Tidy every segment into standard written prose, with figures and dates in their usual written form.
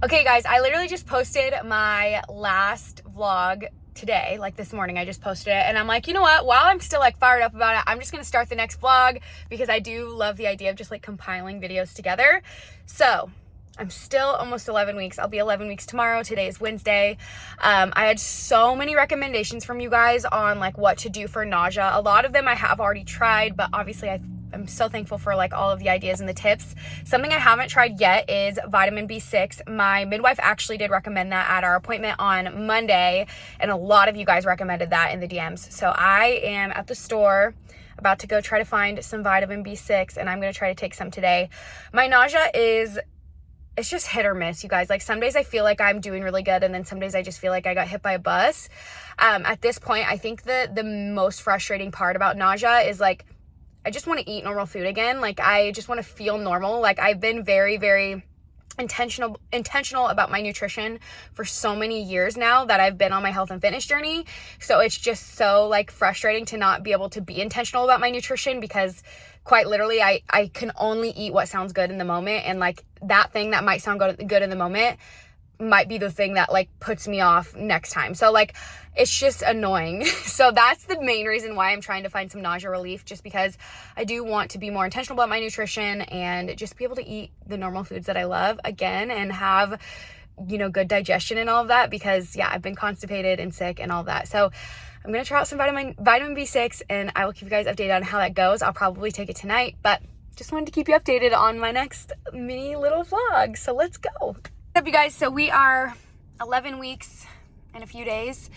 Okay guys, I literally just posted my last vlog today, like this morning. I just posted it and I'm like, you know what, while I'm still like fired up about it, I'm just gonna start the next vlog because I do love the idea of just like compiling videos together. So I'm still almost 11 weeks. I'll be 11 weeks tomorrow. Today is Wednesday. I had so many recommendations from you guys on like what to do for nausea. A lot of them I have already tried, but obviously I'm so thankful for like all of the ideas and the tips. Something I haven't tried yet is vitamin B6. My midwife actually did recommend that at our appointment on Monday, and a lot of you guys recommended that in the DMs. So I am at the store about to go try to find some vitamin B6, and I'm going to try to take some today. My nausea it's just hit or miss, you guys. Like some days I feel like I'm doing really good, and then some days I just feel like I got hit by a bus. At this point, I think the most frustrating part about nausea is like, I just want to eat normal food again. Like I just want to feel normal. Like I've been very, very intentional about my nutrition for so many years now that I've been on my health and fitness journey. So it's just so like frustrating to not be able to be intentional about my nutrition, because quite literally I can only eat what sounds good in the moment, and like that thing that might sound good in the moment might be the thing that like puts me off next time. So like it's just annoying. So that's the main reason why I'm trying to find some nausea relief, just because I do want to be more intentional about my nutrition and just be able to eat the normal foods that I love again and have, you know, good digestion and all of that, because yeah, I've been constipated and sick and all of that. So I'm going to try out some vitamin B6, and I will keep you guys updated on how that goes. I'll probably take it tonight, but just wanted to keep you updated on my next mini little vlog. So let's go. What's up, you guys? So we are 11 weeks in a few days,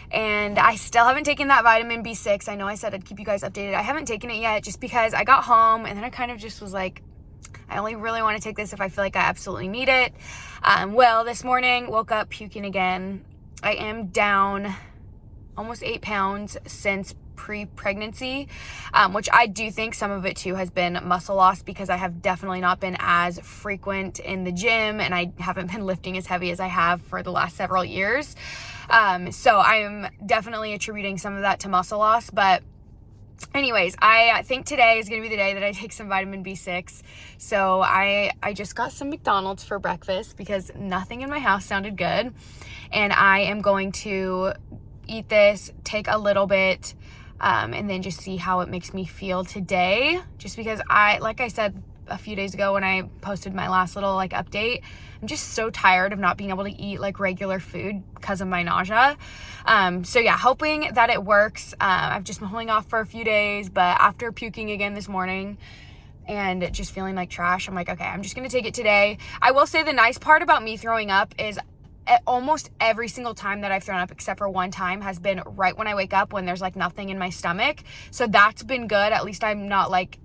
and I still haven't taken that vitamin B6. I know I said I'd keep you guys updated. I haven't taken it yet just because I got home and then I kind of just was like, I only really want to take this if I feel like I absolutely need it. Well, this morning, woke up puking again. I am down almost 8 pounds since pre-pregnancy, which I do think some of it too has been muscle loss, because I have definitely not been as frequent in the gym and I haven't been lifting as heavy as I have for the last several years. So I'm definitely attributing some of that to muscle loss. But anyways, I think today is going to be the day that I take some vitamin B6. So I just got some McDonald's for breakfast because nothing in my house sounded good. And I am going to eat this, take a little bit, and then just see how it makes me feel today. Just because like I said a few days ago when I posted my last little like update, I'm just so tired of not being able to eat like regular food because of my nausea. So yeah, hoping that it works. I've just been holding off for a few days, but after puking again this morning and just feeling like trash, I'm like, okay, I'm just gonna take it today. I will say the nice part about me throwing up is almost every single time that I've thrown up, except for one time, has been right when I wake up, when there's like nothing in my stomach. So that's been good. At least I'm not like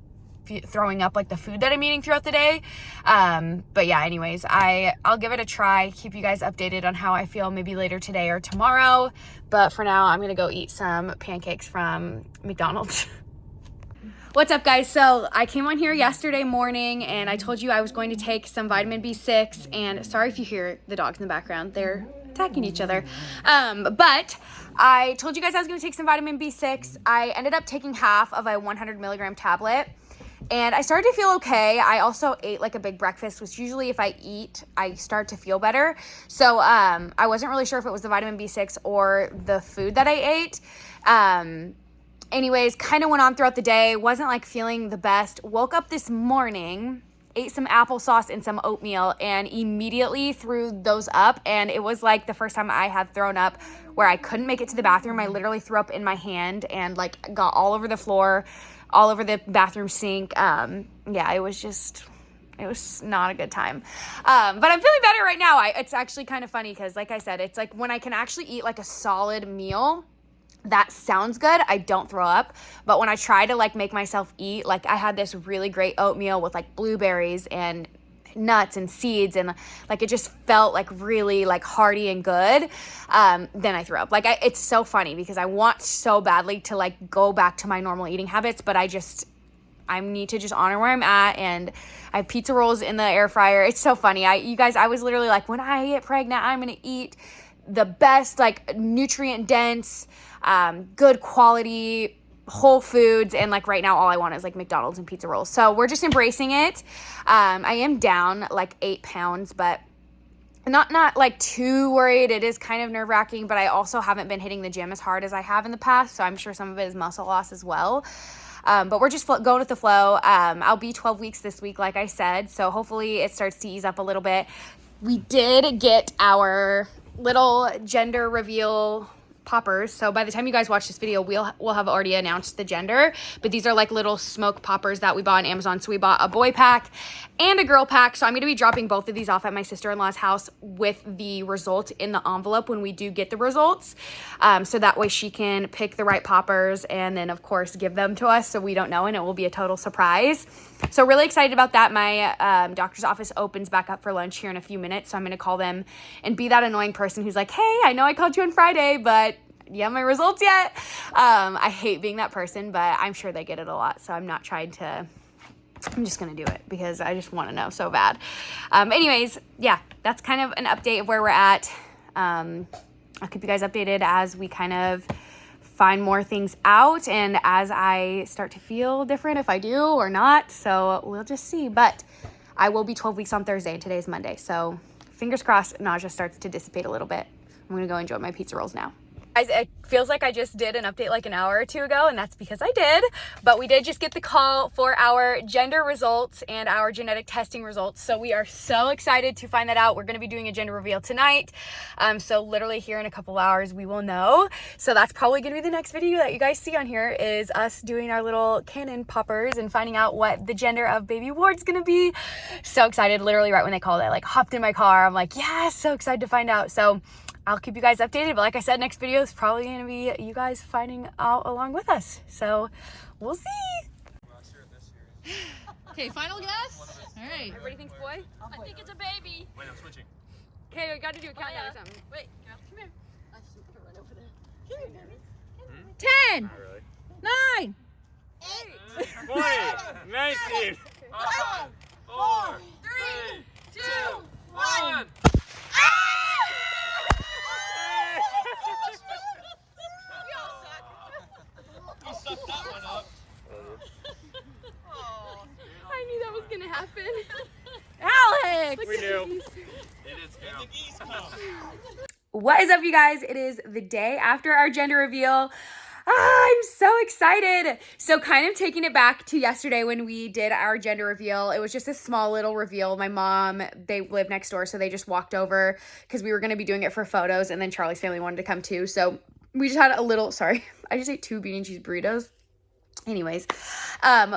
throwing up like the food that I'm eating throughout the day. But yeah, anyways, I'll give it a try, keep you guys updated on how I feel maybe later today or tomorrow. But for now, I'm gonna go eat some pancakes from McDonald's. What's up, guys? So I came on here yesterday morning and I told you I was going to take some vitamin B6, and sorry if you hear the dogs in the background, they're attacking each other. But I told you guys I was going to take some vitamin B6. I ended up taking half of a 100 milligram tablet, and I started to feel okay. I also ate like a big breakfast, which usually if I eat, I start to feel better. So I wasn't really sure if it was the vitamin B6 or the food that I ate. Anyways, kind of went on throughout the day, wasn't like feeling the best. Woke up this morning, ate some applesauce and some oatmeal, and immediately threw those up. And it was like the first time I had thrown up where I couldn't make it to the bathroom. I literally threw up in my hand and like got all over the floor, all over the bathroom sink. Yeah, it was not a good time. But I'm feeling better right now. It's actually kind of funny because like I said, it's like when I can actually eat like a solid meal that sounds good, I don't throw up. But when I try to like make myself eat, like I had this really great oatmeal with like blueberries and nuts and seeds, and like it just felt like really like hearty and good. Then I threw up. Like it's so funny because I want so badly to like go back to my normal eating habits, but I need to just honor where I'm at. And I have pizza rolls in the air fryer. It's so funny. You guys, I was literally like, when I get pregnant, I'm gonna eat the best, like nutrient dense, good quality whole foods, and like right now all I want is like McDonald's and pizza rolls. So we're just embracing it. I am down like 8 pounds, but not like too worried. It is kind of nerve-wracking, but I also haven't been hitting the gym as hard as I have in the past, so I'm sure some of it is muscle loss as well. But we're just going with the flow. I'll be 12 weeks this week, like I said, so hopefully it starts to ease up a little bit. We did get our little gender reveal poppers, so by the time you guys watch this video, we'll have already announced the gender, but these are like little smoke poppers that we bought on Amazon. So we bought a boy pack and a girl pack, so I'm going to be dropping both of these off at my sister-in-law's house with the result in the envelope when we do get the results, so that way she can pick the right poppers and then of course give them to us so we don't know, and it will be a total surprise. So really excited about that. My doctor's office opens back up for lunch here in a few minutes, so I'm going to call them and be that annoying person who's like, hey, I know I called you on Friday, but you have my results yet? I hate being that person, but I'm sure they get it a lot, so I'm not trying to, I'm just going to do it because I just want to know so bad. Anyways, yeah, that's kind of an update of where we're at. I'll keep you guys updated as we kind of find more things out and as I start to feel different, if I do or not. So we'll just see. But I will be 12 weeks on Thursday and today's Monday. So fingers crossed nausea starts to dissipate a little bit. I'm going to go enjoy my pizza rolls now. Guys, it feels like I just did an update like an hour or two ago, and that's because I did, but we did just get the call for our gender results and our genetic testing results, so we are so excited to find that out. We're going to be doing a gender reveal tonight, so literally here in a couple hours we will know, so that's probably going to be the next video that you guys see on here is us doing our little cannon poppers and finding out what the gender of baby Ward's going to be. So excited. Literally right when they called, I like hopped in my car. I'm like, yes, so excited to find out. So I'll keep you guys updated, but like I said, next video is probably going to be you guys finding out along with us. So we'll see. Okay, final guess? All right. Everybody thinks boy? I think it's a baby. Wait, I'm switching. Okay, we got to do a countdown or something. Wait, girl, come here. I should run over there. Come here, baby. 10, Not really. 9, 20, 19, 5, 4, 3, 2, 1. You sucked that one up. I knew that was going to happen. Alex! We knew. It is the geese come. What is up, you guys? It is the day after our gender reveal. I'm so excited. So kind of taking it back to yesterday when we did our gender reveal. It was just a small little reveal. My mom, they live next door, so they just walked over because we were going to be doing it for photos, and then Charlie's family wanted to come too. So we just had a little, sorry, I just ate 2 bean and cheese burritos. Anyways,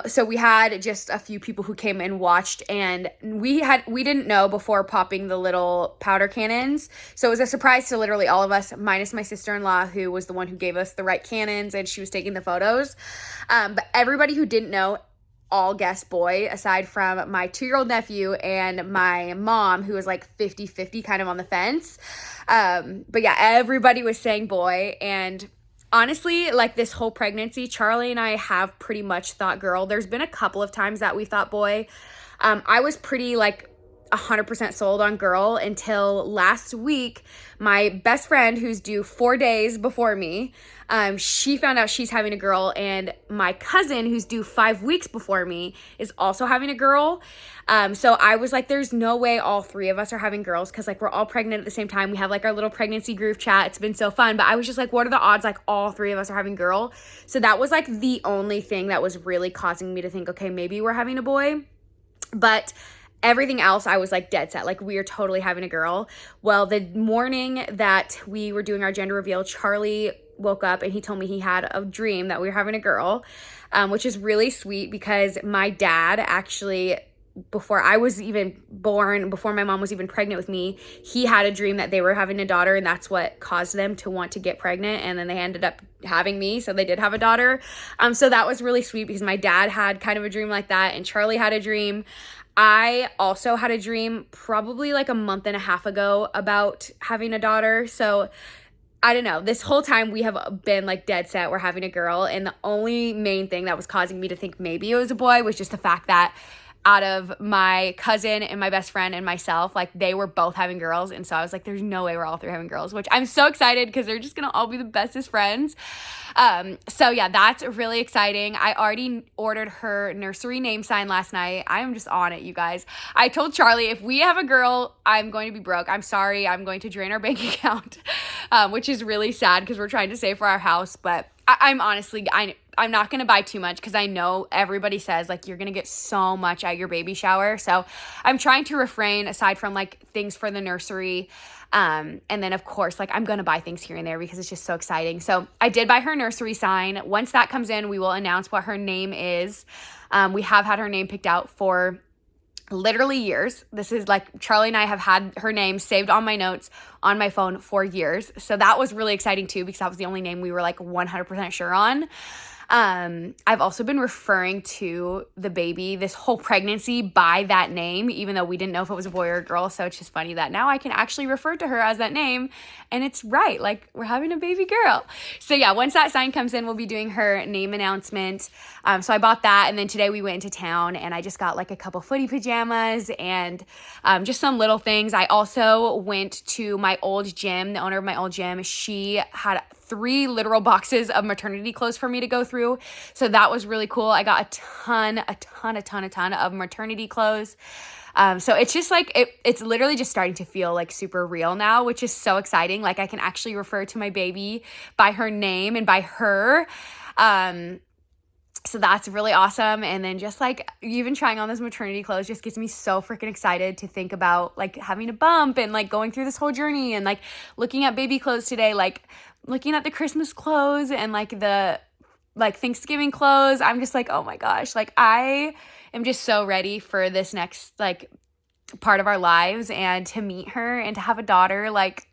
so we had just a few people who came and watched, and we didn't know before popping the little powder cannons. So it was a surprise to literally all of us, minus my sister-in-law, who was the one who gave us the right cannons, and she was taking the photos. But everybody who didn't know all guessed boy, aside from my 2-year-old nephew and my mom, who was like 50-50 kind of on the fence. But yeah, everybody was saying boy, and honestly, like this whole pregnancy, Charlie and I have pretty much thought girl. There's been a couple of times that we thought boy. I was pretty like 100% sold on girl until last week. My best friend, who's due 4 days before me, she found out she's having a girl, and my cousin, who's due 5 weeks before me, is also having a girl. So I was like, there's no way all 3 of us are having girls, because like we're all pregnant at the same time. We have like our little pregnancy group chat. It's been so fun. But I was just like, what are the odds like all 3 of us are having girl? So that was like the only thing that was really causing me to think, okay, maybe we're having a boy. But everything else, I was like dead set. Like we are totally having a girl. Well, the morning that we were doing our gender reveal, Charlie woke up and he told me he had a dream that we were having a girl, which is really sweet because my dad actually, before I was even born, before my mom was even pregnant with me, he had a dream that they were having a daughter, and that's what caused them to want to get pregnant. And then they ended up having me, so they did have a daughter. So that was really sweet because my dad had kind of a dream like that, and Charlie had a dream. I also had a dream probably like a month and a half ago about having a daughter. So I don't know, this whole time we have been like dead set we're having a girl, and the only main thing that was causing me to think maybe it was a boy was just the fact that out of my cousin and my best friend and myself, like they were both having girls. And so I was like, there's no way we're all three having girls, which I'm so excited because they're just going to all be the bestest friends. So yeah, that's really exciting. I already ordered her nursery name sign last night. I am just on it, you guys. I told Charlie, if we have a girl, I'm going to be broke. I'm sorry. I'm going to drain our bank account, which is really sad because we're trying to save for our house. But I'm honestly, I'm not going to buy too much because I know everybody says like you're going to get so much at your baby shower. So I'm trying to refrain aside from like things for the nursery. And then of course, like I'm going to buy things here and there because it's just so exciting. So I did buy her nursery sign. Once that comes in, we will announce what her name is. We have had her name picked out for literally years. This is like Charlie and I have had her name saved on my notes on my phone for years. So that was really exciting too because that was the only name we were like 100% sure on. I've also been referring to the baby this whole pregnancy by that name, even though we didn't know if it was a boy or a girl. So it's just funny that now I can actually refer to her as that name and it's right. Like we're having a baby girl. So yeah, once that sign comes in, we'll be doing her name announcement. So I bought that. And then today we went into town and I just got like a couple footy pajamas and, just some little things. I also went to my old gym, the owner of my old gym. She had 3 literal boxes of maternity clothes for me to go through. So that was really cool. I got a ton of maternity clothes. So it's just like, it's literally just starting to feel like super real now, which is so exciting. Like I can actually refer to my baby by her name and by her. So that's really awesome. And then just like even trying on those maternity clothes just gets me so freaking excited to think about like having a bump and like going through this whole journey and like looking at baby clothes today, like looking at the Christmas clothes and like the like Thanksgiving clothes. I'm just like, oh my gosh, like I am just so ready for this next like part of our lives and to meet her and to have a daughter. Like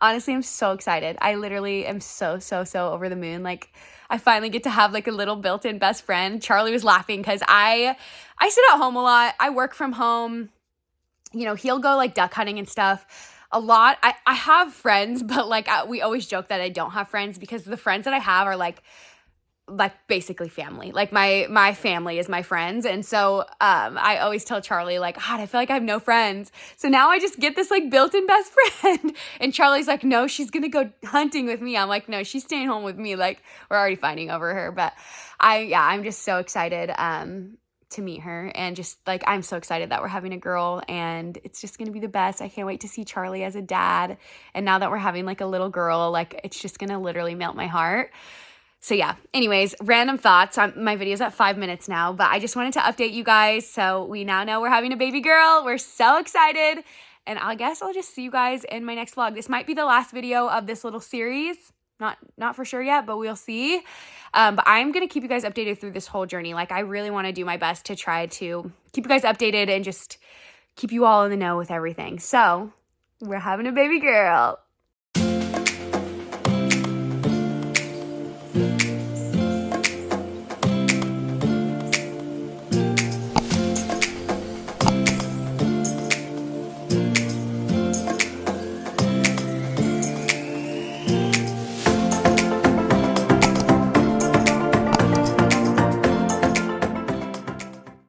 honestly, I'm so excited. I literally am so over the moon. Like I finally get to have like a little built-in best friend. Charlie was laughing because I sit at home a lot. I work from home. You know, he'll go like duck hunting and stuff a lot. I have friends, but like we always joke that I don't have friends because the friends that I have are like basically family. Like my family is my friends. And so I always tell Charlie like, God, I feel like I have no friends. So now I just get this like built-in best friend. And Charlie's like, no, she's going to go hunting with me. I'm like, no, she's staying home with me. Like we're already fighting over her. But I'm just so excited to meet her. And just like, I'm so excited that we're having a girl and it's just going to be the best. I can't wait to see Charlie as a dad. And now that we're having like a little girl, like it's just going to literally melt my heart. So yeah, anyways, random thoughts. My video's at 5 minutes now, but I just wanted to update you guys. So we now know we're having a baby girl. We're so excited. And I guess I'll just see you guys in my next vlog. This might be the last video of this little series. Not for sure yet, but we'll see. But I'm going to keep you guys updated through this whole journey. Like I really want to do my best to try to keep you guys updated and just keep you all in the know with everything. So we're having a baby girl.